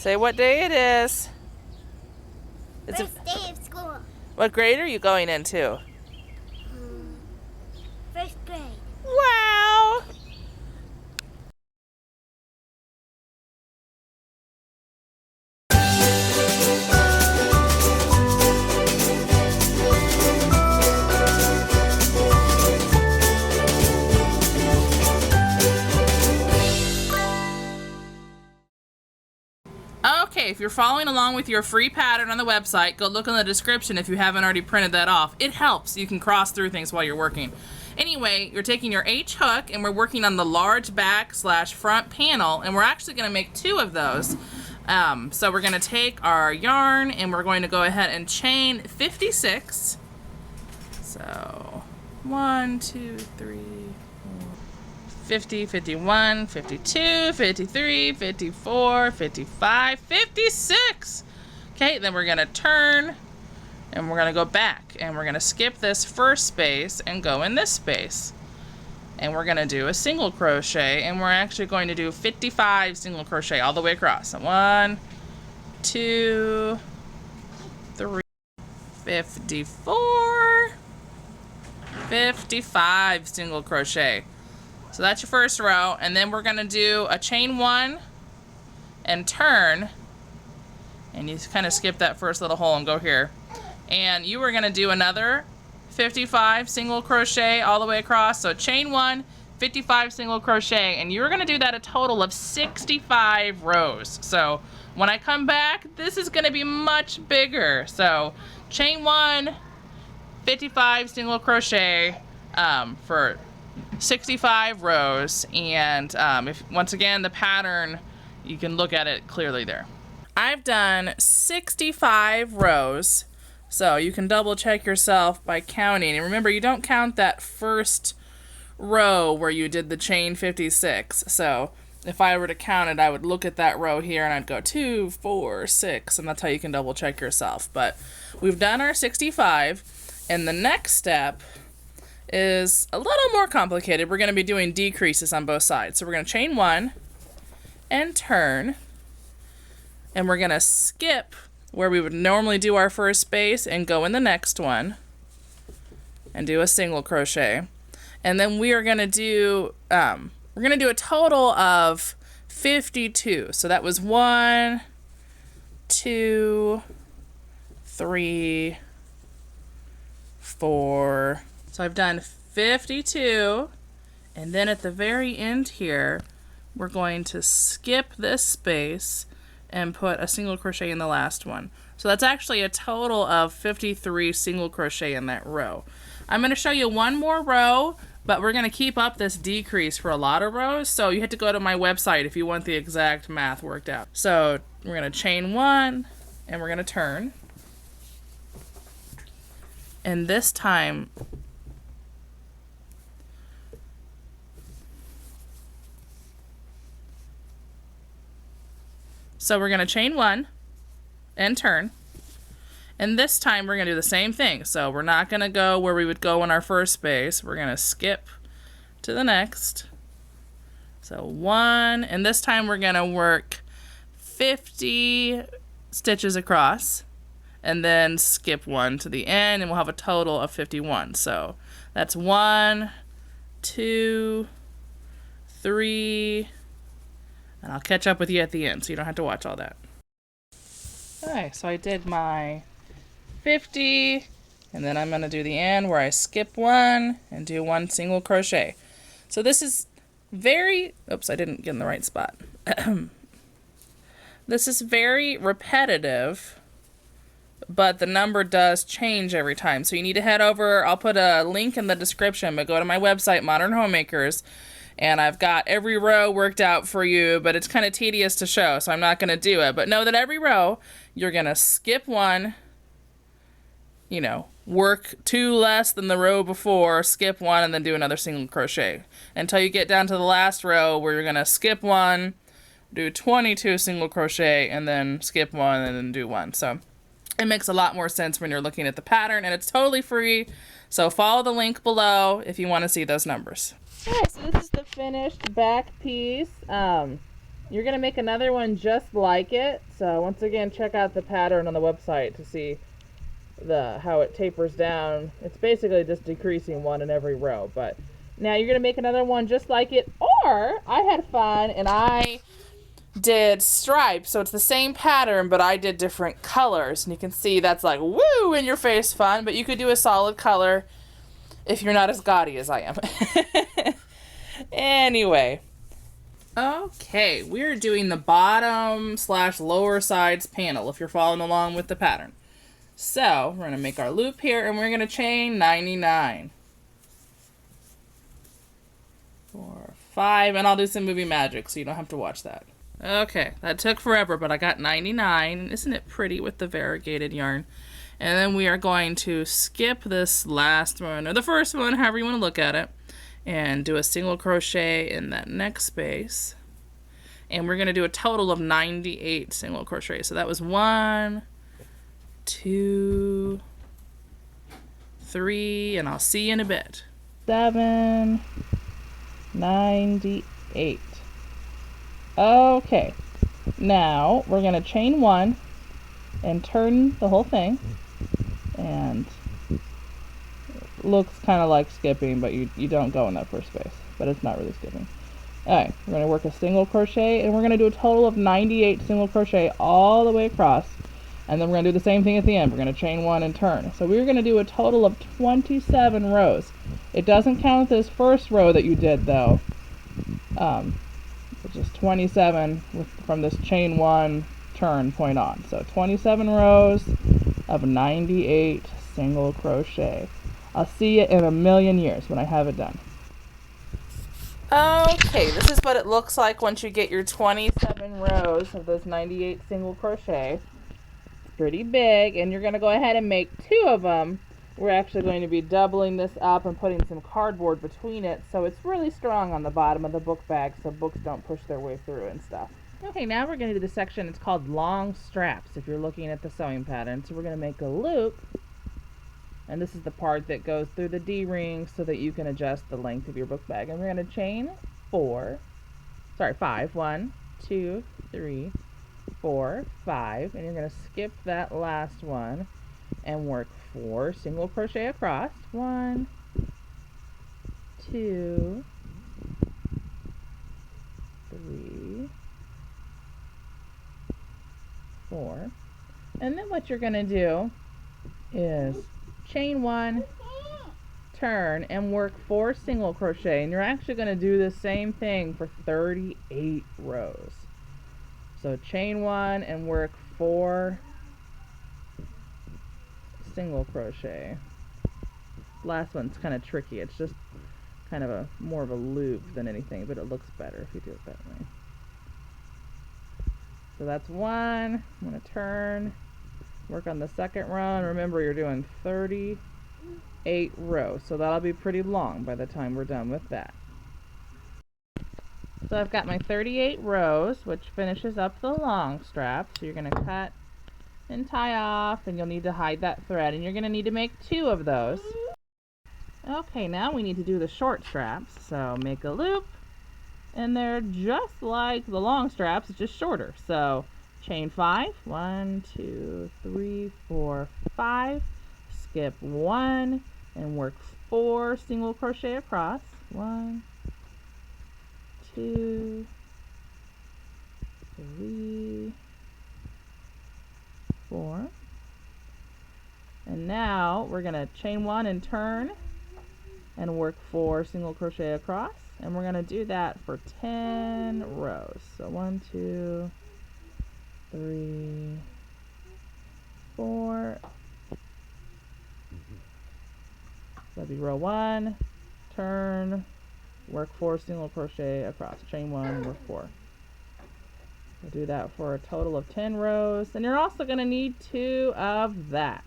Say what day it is. It's First day of school. What grade are you going into? First grade. Wow! Okay, if you're following along with your free pattern on the website, go look in the description if you haven't already printed that off. It helps. You can cross through things while you're working. Anyway, you're taking your H hook and we're working on the large back / front panel, and we're actually going to make 2 of those. So we're going to take our yarn and we're going to go ahead and chain 56. So 1, 2, 3, 50, 51, 52, 53, 54, 55, 56. Okay, then we're gonna turn and we're gonna go back and we're gonna skip this first space and go in this space. And we're gonna do a single crochet, and we're actually going to do 55 single crochet all the way across. So 1, 2, 3, 54, 55 single crochet. So that's your first row, and then we're gonna do a chain 1 and turn, and you kind of skip that first little hole and go here. And you are gonna do another 55 single crochet all the way across. So chain 1, 55 single crochet, and you're gonna do that a total of 65 rows. So when I come back, this is gonna be much bigger. So chain 1, 55 single crochet for 65 rows, and if once again the pattern, you can look at it clearly there. I've done 65 rows, so you can double check yourself by counting. And remember, you don't count that first row where you did the chain 56. So if I were to count it, I would look at that row here and I'd go 2, 4, 6, and that's how you can double check yourself. But we've done our 65, and the next step is a little more complicated. We're going to be doing decreases on both sides. So we're going to chain 1 and turn, and we're going to skip where we would normally do our first space and go in the next one and do a single crochet. And then we are going to do a total of 52. So that was 1, 2, 3, 4. So I've done 52, and then at the very end here, we're going to skip this space and put a single crochet in the last one. So that's actually a total of 53 single crochet in that row. I'm going to show you one more row, but we're going to keep up this decrease for a lot of rows, so you have to go to my website if you want the exact math worked out. So we're going to chain 1, and we're going to turn. And this time, so we're going to chain 1 and turn. And this time we're going to do the same thing. So we're not going to go where we would go in our first space. We're going to skip to the next. So 1, and this time we're going to work 50 stitches across, and then skip 1 to the end, and we'll have a total of 51. So that's 1, 2, 3, and I'll catch up with you at the end so you don't have to watch all that. Okay, so I did my 50, and then I'm going to do the end where I skip 1 and do 1 single crochet. So this is very, oops, I didn't get in the right spot. This is very repetitive, but the number does change every time. So you need to head over, I'll put a link in the description, but go to my website, Modern Homemakers, and I've got every row worked out for you, but it's kind of tedious to show, so I'm not going to do it. But know that every row, you're going to skip 1, you know, work 2 less than the row before, skip 1, and then do another single crochet until you get down to the last row where you're going to skip 1, do 22 single crochet, and then skip 1 and then do 1. So it makes a lot more sense when you're looking at the pattern, and it's totally free. So follow the link below if you want to see those numbers. Okay, so this is the finished back piece. You're going to make another one just like it. So once again, check out the pattern on the website to see how it tapers down. It's basically just decreasing one in every row. But now you're going to make another one just like it. Or I had fun and I did stripes. So it's the same pattern, but I did different colors. And you can see that's like woo in your face fun. But you could do a solid color if you're not as gaudy as I am. Anyway. Okay, we're doing the bottom / lower sides panel if you're following along with the pattern. So we're going to make our loop here and we're going to chain 99. 4, 5, and I'll do some movie magic so you don't have to watch that. Okay, that took forever, but I got 99. Isn't it pretty with the variegated yarn? And then we are going to skip this last one, or the first one, however you want to look at it, and do a single crochet in that next space. And we're going to do a total of 98 single crochets. So that was 1, 2, 3, and I'll see you in a bit. 7, 98. Okay, now we're going to chain 1 and turn the whole thing, and it looks kind of like skipping, but you don't go in that first space, but it's not really skipping. Alright, we're going to work a single crochet, and we're going to do a total of 98 single crochet all the way across, and then we're going to do the same thing at the end. We're going to chain 1 and turn. So we're going to do a total of 27 rows. It doesn't count this first row that you did though, which is 27 from this chain 1 turn point on. So 27 rows of 98 single crochet. I'll see you in a million years when I have it done. Okay, this is what it looks like once you get your 27 rows of those 98 single crochet. It's pretty big, and you're going to go ahead and make 2 of them. We're actually going to be doubling this up and putting some cardboard between it, so it's really strong on the bottom of the book bag so books don't push their way through and stuff. Okay, now we're going to do the section, it's called long straps if you're looking at the sewing pattern. So we're going to make a loop, and this is the part that goes through the D-ring so that you can adjust the length of your book bag. And we're going to chain 5. 1, 2, 3, 4, 5, and you're going to skip that last one and work 4 single crochet across. 1, 2, 3, 4. And then what you're going to do is chain 1, turn, and work 4 single crochet, and you're actually going to do the same thing for 38 rows. So chain 1 and work 4 single crochet. Last one's kind of tricky. It's just kind of more of a loop than anything, but it looks better if you do it that way. So that's 1. I'm going to turn, work on the second row, and remember you're doing 38 rows, so that'll be pretty long by the time we're done with that. So I've got my 38 rows, which finishes up the long strap. So you're going to cut and tie off, and you'll need to hide that thread, and you're going to need to make 2 of those. Okay, now we need to do the short straps. So make a loop, and they're just like the long straps, just shorter. So chain 5, 1, 2, 3, 4, 5, skip 1 and work 4 single crochet across. 1, 2, 3, 4. And now we're going to chain 1 and turn and work 4 single crochet across, and we're going to do that for 10 rows. So 1, 2, 3, 4. So that'd be row 1, turn, work 4 single crochet across, chain 1, work 4. We'll do that for a total of 10 rows, and you're also going to need 2 of that.